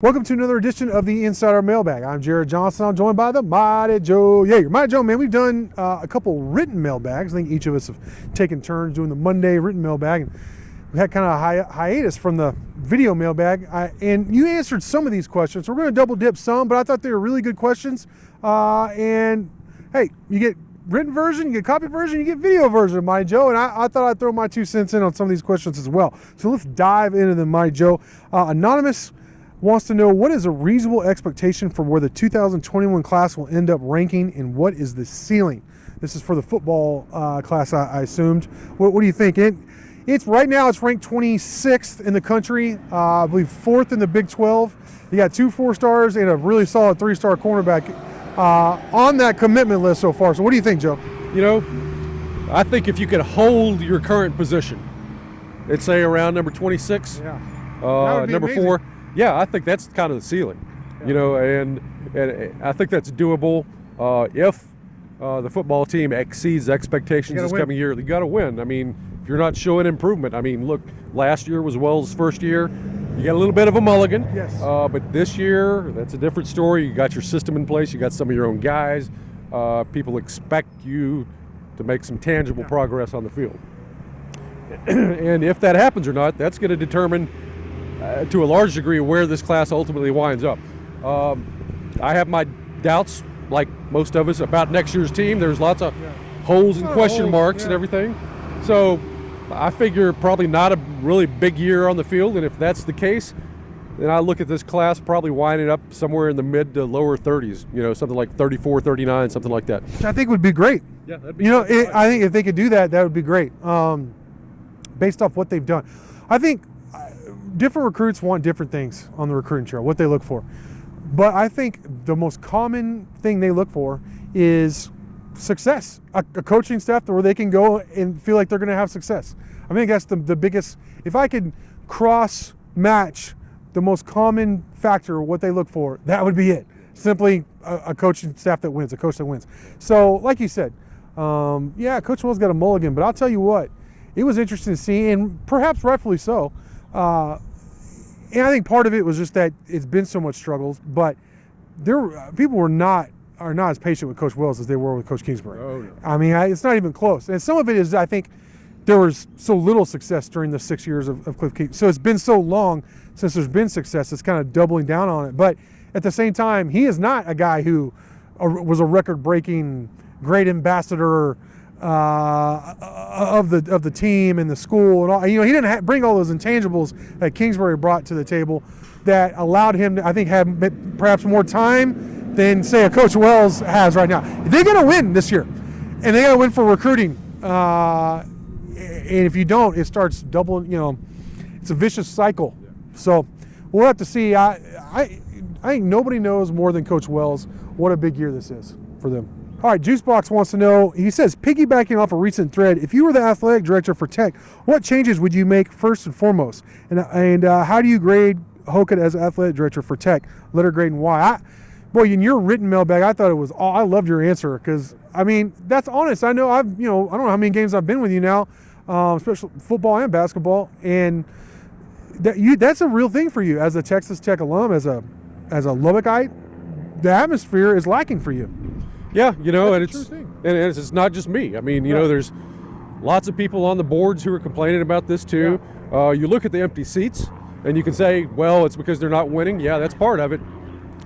Welcome to another edition of the Insider Mailbag. I'm Jared Johnson. I'm joined by the Mighty Joe Yeager. Mighty Joe, man, we've done a couple written mailbags. I think each of us have taken turns doing the Monday written mailbag. And we had kind of a hiatus from the video mailbag. And you answered some of these questions. We're going to double dip some, but I thought they were really good questions. And hey, you get written version, you get copy version, you get video version of Mighty Joe. And I thought I'd throw my 2 cents in on some of these questions as well. So let's dive into the Mighty Joe. Anonymous wants to know, what is a reasonable expectation for where the 2021 class will end up ranking, and what is the ceiling? This is for the football class, I assumed. What do you think? It's right now it's ranked 26th in the country, I believe 4th in the Big 12. You got 2 4-stars and a really solid 3-star cornerback on that commitment list so far. So what do you think, Joe? You know, I think if you could hold your current position, let's say around number 26, number amazing. 4. Yeah, I think that's kind of the ceiling, you know, and I think that's doable if the football team exceeds expectations this coming year. You got to win. I mean, if you're not showing improvement, I mean, look, last year was Wells' first year. You got a little bit of a mulligan. Yes. But this year, that's a different story. You got your system in place. You got some of your own guys. People expect you to make some tangible progress on the field. And if that happens or not, that's going to determine to a large degree where this class ultimately winds up. I have my doubts, like most of us, about next year's team. There's lots of holes and question marks and everything. So I figure probably not a really big year on the field, and if that's the case, then I look at this class probably winding up somewhere in the mid to lower 30s, you know, something like 34, 39, something like that. Which I think would be great. Yeah, that'd be I think if they could do that, that would be great, based off what they've done. I think different recruits want different things on the recruiting trail, what they look for. But I think the most common thing they look for is success, a coaching staff where they can go and feel like they're going to have success. I think that's the biggest. If I could cross match the most common factor, what they look for, that would be it. Simply a coaching staff that wins, a coach that wins. So like you said, Coach Wells got a mulligan, but I'll tell you what, it was interesting to see, and perhaps rightfully so. And I think part of it was just that it's been so much struggles, but people are not as patient with Coach Wells as they were with Coach Kingsbury. Oh, no. I mean, it's not even close. And some of it is, I think, there was so little success during the 6 years of Cliff Kingsbury. So it's been so long since there's been success, it's kind of doubling down on it. But at the same time, he is not a guy who was a record-breaking great ambassador of the team and the school and all. You know, he didn't bring all those intangibles that Kingsbury brought to the table that allowed him to, I think, have perhaps more time than, say, a Coach Wells has right now. They're going to win this year, and they got to win for recruiting. And if you don't, it starts doubling. You know, it's a vicious cycle. So we'll have to see. I think nobody knows more than Coach Wells what a big year this is for them. All right, Juicebox wants to know, he says, piggybacking off a recent thread, if you were the athletic director for Tech, what changes would you make first and foremost? And how do you grade Hokett as athletic director for Tech? Letter grade and why? In your written mailbag, I thought it was, I loved your answer because, I mean, that's honest. I know I don't know how many games I've been with you now, especially football and basketball, and that's a real thing for you as a Texas Tech alum, as a Lubbockite. The atmosphere is lacking for you. Yeah, you know, and it's not just me. I mean, you know, there's lots of people on the boards who are complaining about this too. Yeah. You look at the empty seats, and you can say, well, it's because they're not winning. Yeah, that's part of it.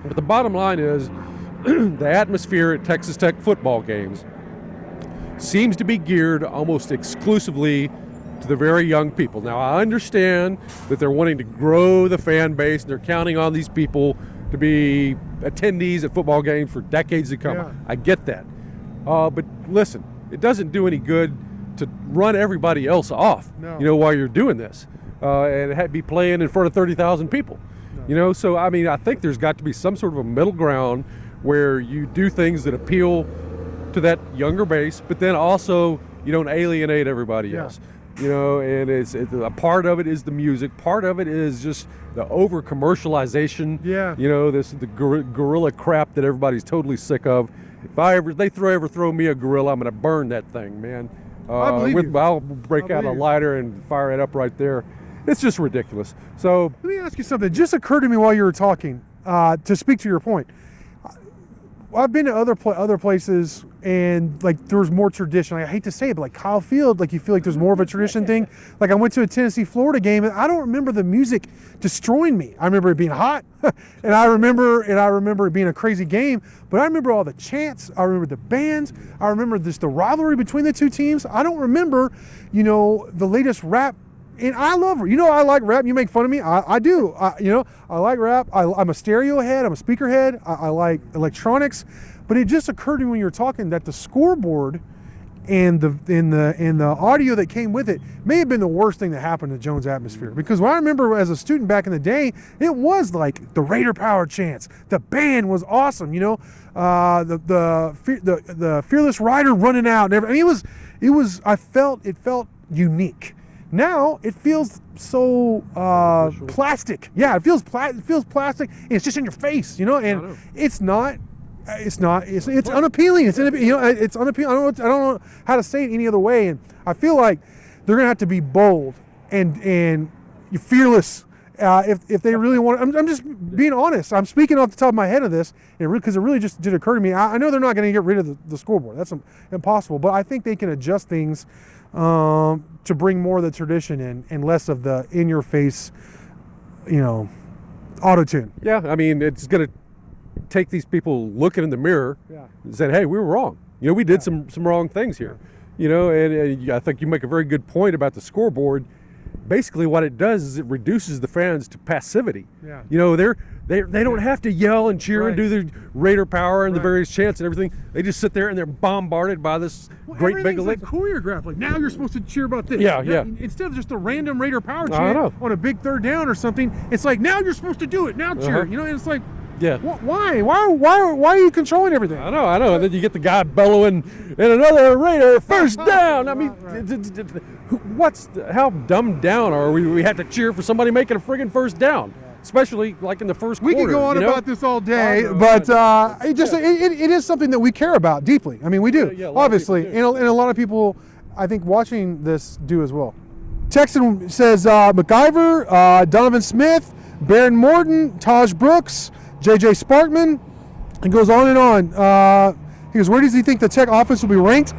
But the bottom line is the atmosphere at Texas Tech football games seems to be geared almost exclusively to the very young people. Now, I understand that they're wanting to grow the fan base, and they're counting on these people to be attendees at football games for decades to come. Yeah. I get that. But listen, it doesn't do any good to run everybody else off, you know, while you're doing this and be playing in front of 30,000 people. No. You know, so, I mean, I think there's got to be some sort of a middle ground where you do things that appeal to that younger base, but then also you don't alienate everybody else. You know, and it's a part of it is the music. Part of it is just the over commercialization. Yeah. You know, the gorilla crap that everybody's totally sick of. If they ever throw me a gorilla, I'm going to burn that thing, man. I believe you. I'll break out a lighter and fire it up right there. It's just ridiculous. So let me ask you something. It just occurred to me while you were talking, to speak to your point. I've been to other places, and like there was more tradition. I hate to say it, but like Kyle Field, like you feel like there's more of a tradition thing. Like I went to a Tennessee-Florida game, and I don't remember the music destroying me. I remember it being hot, and I remember it being a crazy game. But I remember all the chants. I remember the bands. I remember just the rivalry between the two teams. I don't remember, the latest rap. And I love, I like rap. You make fun of me. I do. I like rap. I'm a stereo head. I'm a speaker head. I like electronics. But it just occurred to me when you were talking that the scoreboard and the audio that came with it may have been the worst thing that happened to Jones Atmosphere. Because when I remember as a student back in the day, it was like the Raider Power chants. The band was awesome. The Fearless Rider running out and everything. I mean, it felt unique. Now it feels so plastic. Yeah, it feels plastic. And it's just in your face, and it's not. It's unappealing. It's unappealing. I don't know how to say it any other way. And I feel like they're gonna have to be bold and fearless if they really want. I'm just being honest. I'm speaking off the top of my head of this, because it really just did occur to me. I know they're not going to get rid of the scoreboard. That's impossible. But I think they can adjust things to bring more of the tradition in and less of the in-your-face, auto-tune. Yeah, I mean, it's going to take these people looking in the mirror and saying, hey, we were wrong. We did some wrong things here. And I think you make a very good point about the scoreboard. Basically, what it does is it reduces the fans to passivity. Yeah. They don't have to yell and cheer and do the Raider Power and the various chants and everything. They just sit there and they're bombarded by this great big like choreographed. Like now you're supposed to cheer about this. Yeah. Instead of just a random Raider Power chant on a big third down or something, it's like now you're supposed to do it. Now cheer. And it's like. Yeah. Why are you controlling everything? I know. And then you get the guy bellowing, and another Raider first down. I mean, how dumbed down are we? We have to cheer for somebody making a friggin' first down, especially like in the first quarter. We could go on about this all day, but it is something that we care about deeply. I mean, we do, obviously, and a lot of people, I think, watching this do as well. Texan says MacGyver, Donovan Smith, Baron Morton, Taj Brooks, J.J. Sparkman. It goes on and on. He goes, where does he think the Tech offense will be ranked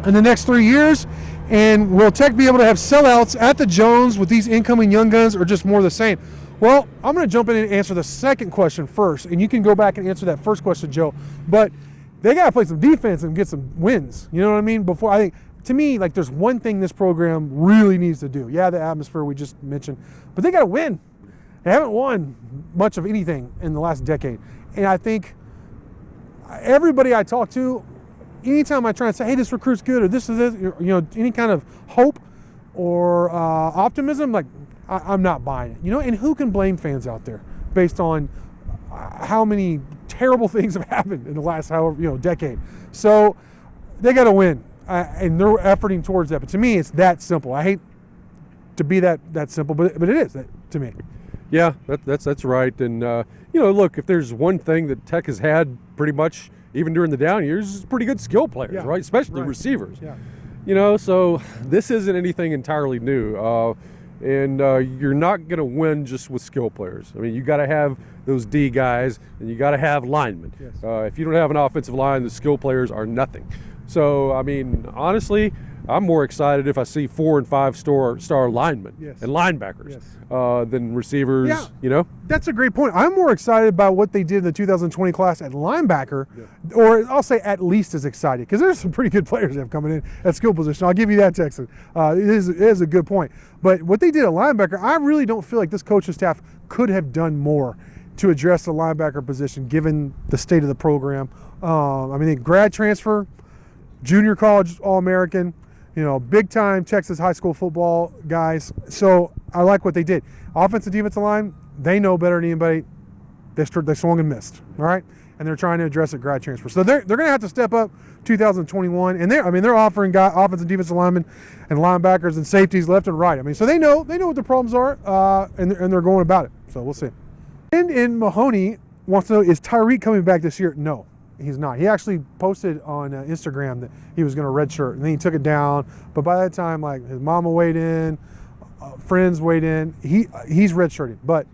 in the next 3 years? And will Tech be able to have sellouts at the Jones with these incoming young guns, or just more of the same? Well, I'm going to jump in and answer the second question first, and you can go back and answer that first question, Joe. But they got to play some defense and get some wins. You know what I mean? Before, I think, to me, like, there's one thing this program really needs to do. Yeah, the atmosphere we just mentioned, but they got to win. They haven't won much of anything in the last decade. And I think everybody I talk to, anytime I try and say, hey, this recruit's good, or this is this, any kind of hope or optimism, like, I'm not buying it. And who can blame fans out there based on how many terrible things have happened in the last decade? So they got to win, and they're efforting towards that. But to me, it's that simple. I hate to be that simple, but it is to me. Yeah, that's right. And look, if there's one thing that Tech has had pretty much even during the down years, is pretty good skill players, right? Especially receivers. Yeah. So this isn't anything entirely new. And you're not going to win just with skill players. I mean, you got to have those D guys, and you got to have linemen. Yes. If you don't have an offensive line, the skill players are nothing. So, I mean, honestly, I'm more excited if I see 4 and 5 star linemen and linebackers than receivers. Yeah. That's a great point. I'm more excited about what they did in the 2020 class at linebacker, or I'll say at least as excited, because there's some pretty good players that have coming in at skill position. I'll give you that, Texan. It is a good point. But what they did at linebacker, I really don't feel like this coaching staff could have done more to address the linebacker position given the state of the program. I mean, grad transfer, junior college All-American, big time Texas high school football guys. So I like what they did. Offensive, defensive line, they know better than anybody. They swung and missed. All right, and they're trying to address it grad transfer. So they're going to have to step up 2021, and they're offering offensive, defensive linemen and linebackers and safeties left and right. I mean, so they know what the problems are, and they're going about it. So we'll see. And in Mahoney wants to know, is Tyreek coming back this year? No. He's not. He actually posted on Instagram that he was going to redshirt, and then he took it down. But by that time, like, his mama weighed in, friends weighed in. He's redshirted, but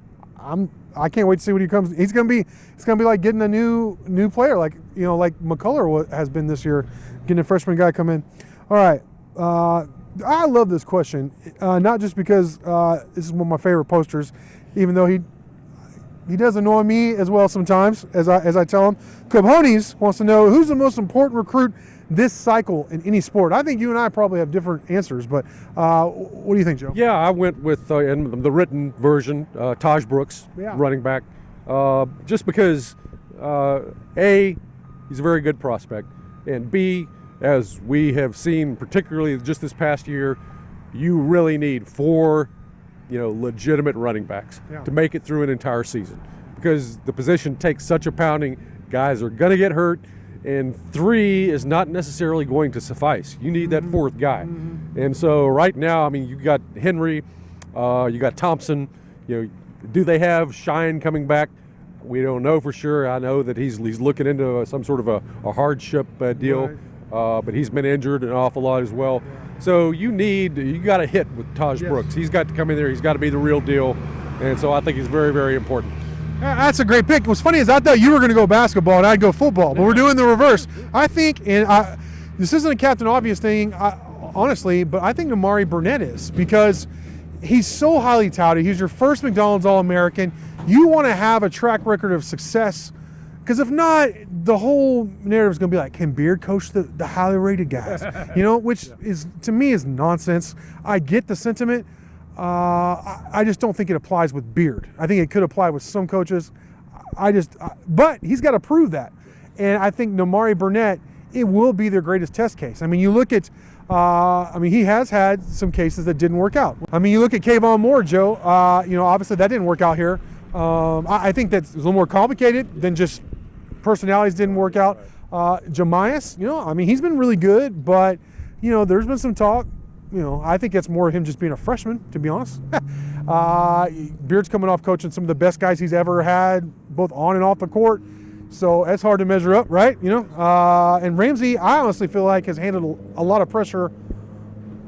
I can't wait to see what he comes. It's gonna be like getting a new player, like like McCullough has been this year, getting a freshman guy come in. All right, I love this question, not just because this is one of my favorite posters, even though he does annoy me as well sometimes, as I tell him. Cabones wants to know who's the most important recruit this cycle in any sport. I think you and I probably have different answers, but what do you think, Joe? Yeah, I went with in the written version, Taj Brooks, running back, just because A, he's a very good prospect, and B, as we have seen, particularly just this past year, you really need 4 legitimate running backs to make it through an entire season, because the position takes such a pounding. Guys are going to get hurt, and 3 is not necessarily going to suffice. You need that 4th guy. And so right now, I mean, you got Henry, you got Thompson. Do they have Shine coming back? We don't know for sure. I know that he's looking into some sort of a hardship deal, but he's been injured an awful lot as well. So you got to hit with Taj Brooks. He's got to come in there. He's got to be the real deal. And so I think he's very, very important. That's a great pick. What's funny is I thought you were going to go basketball and I'd go football, but we're doing the reverse. I think, and this isn't a Captain Obvious thing, honestly, but I think Namari Burnett is, because he's so highly touted. He's your first McDonald's All-American. You want to have a track record of success, because if not, the whole narrative is going to be like, can Beard coach the highly rated guys? Which is, to me, is nonsense. I get the sentiment. I just don't think it applies with Beard. I think it could apply with some coaches. But he's got to prove that. And I think Namari Burnett, it will be their greatest test case. I mean, you look at, he has had some cases that didn't work out. I mean, you look at Kayvon Moore, Joe, obviously that didn't work out here. I think that's a little more complicated than just personalities didn't work out. Jamias, he's been really good, but, there's been some talk. I think it's more him just being a freshman, to be honest. Beard's coming off coaching some of the best guys he's ever had, both on and off the court. So it's hard to measure up, right? And Ramsey, I honestly feel like, has handled a lot of pressure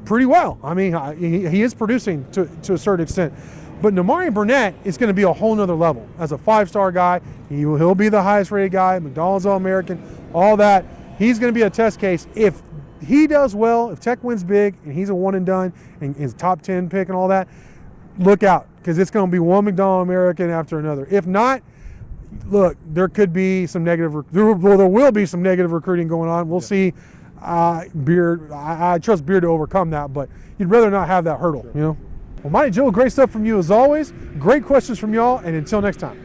pretty well. I mean, he is producing to a certain extent. But Namari Burnett is going to be a whole nother level. As a 5-star guy, he'll be the highest rated guy, McDonald's All-American, all that. He's going to be a test case. If he does well, if Tech wins big and he's a one and done and is top 10 pick and all that, look out, because it's going to be one McDonald American after another. If not, look, there could be some negative. There will be some negative recruiting going on. We'll see. Beard, I trust Beard to overcome that, but you'd rather not have that hurdle. Well, Mighty Joe, great stuff from you as always. Great questions from y'all, and until next time.